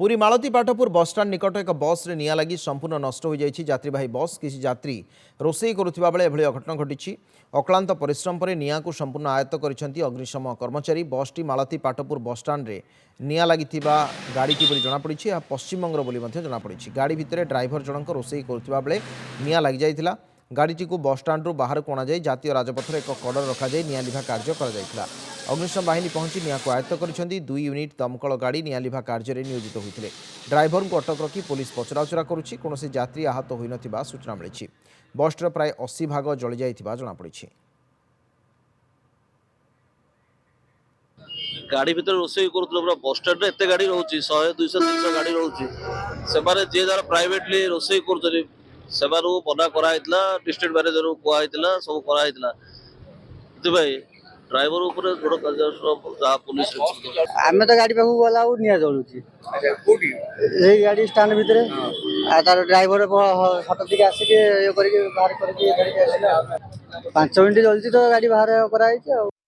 पुरी मालती Patpur bus stand निकट एक बस रे निया लगी संपूर्ण नष्ट हो जाइछि। यात्रीवाही बस किसी यात्री रोषेई करुथिबा बेले एभली अघटन घटिछि। अक्लांत परिश्रम पर निया को संपूर्ण आयत्त करिसेंति अग्निशम कर्मचारी। बसटी मालती पाटपुर बसस्टाण्ड रे निया लागिथिबा गाड़ीटी बोली जଣାपड़िछि। या पश्चिमबंगर बोली मध्ये जଣାपड़िछि। गाड़ी भितरे ड्राइवर जनक रोषेई करुथिबा बेले निया लागि जाइथिला। गाड़ीटी को बसस्टाण्ड बाहर को अणाଯାई जातीय राजपथर एक कड़र रखाई निया लिभा कार्य करा। अग्निशम बाहिनी पहुंची निया को आयत्त करिसेंति। 2 यूनिट दमकल गाड़ी निया लिभा कार्य नियोजित होते। ड्राइवर को अटक रखी पुलिस पचराउचरा करुछि। कोनोसी यात्री आहत होई नथिबा सूचना मिलिछि। बसर प्राय 80 भाग जली जाइथिबा जଣାपड़िछि। गाड़ी भीतर रोषेई करूथलो पूरा बस स्टैंड रे एते गाड़ी रहउची 100 200 300 गाड़ी रहउची सेबारे जे दार प्राइवेटली रोषेई करतली सेबारो मना करा हितला डिस्ट्रिक्ट मैनेजर को कुआ हितला सब करा हितला ते भाई ड्राइवर ऊपर थोड़ा कार्य जा पुलिस आमे तो गाड़ी पाखु गला निया जलुची। अच्छा कोठी ए गाड़ी स्टैंड भीतर आ तार ड्राइवर हट दिके आसी के ये करके बाहर करके धरि के आसिला 5 मिनिट जलती तो गाड़ी बाहर करा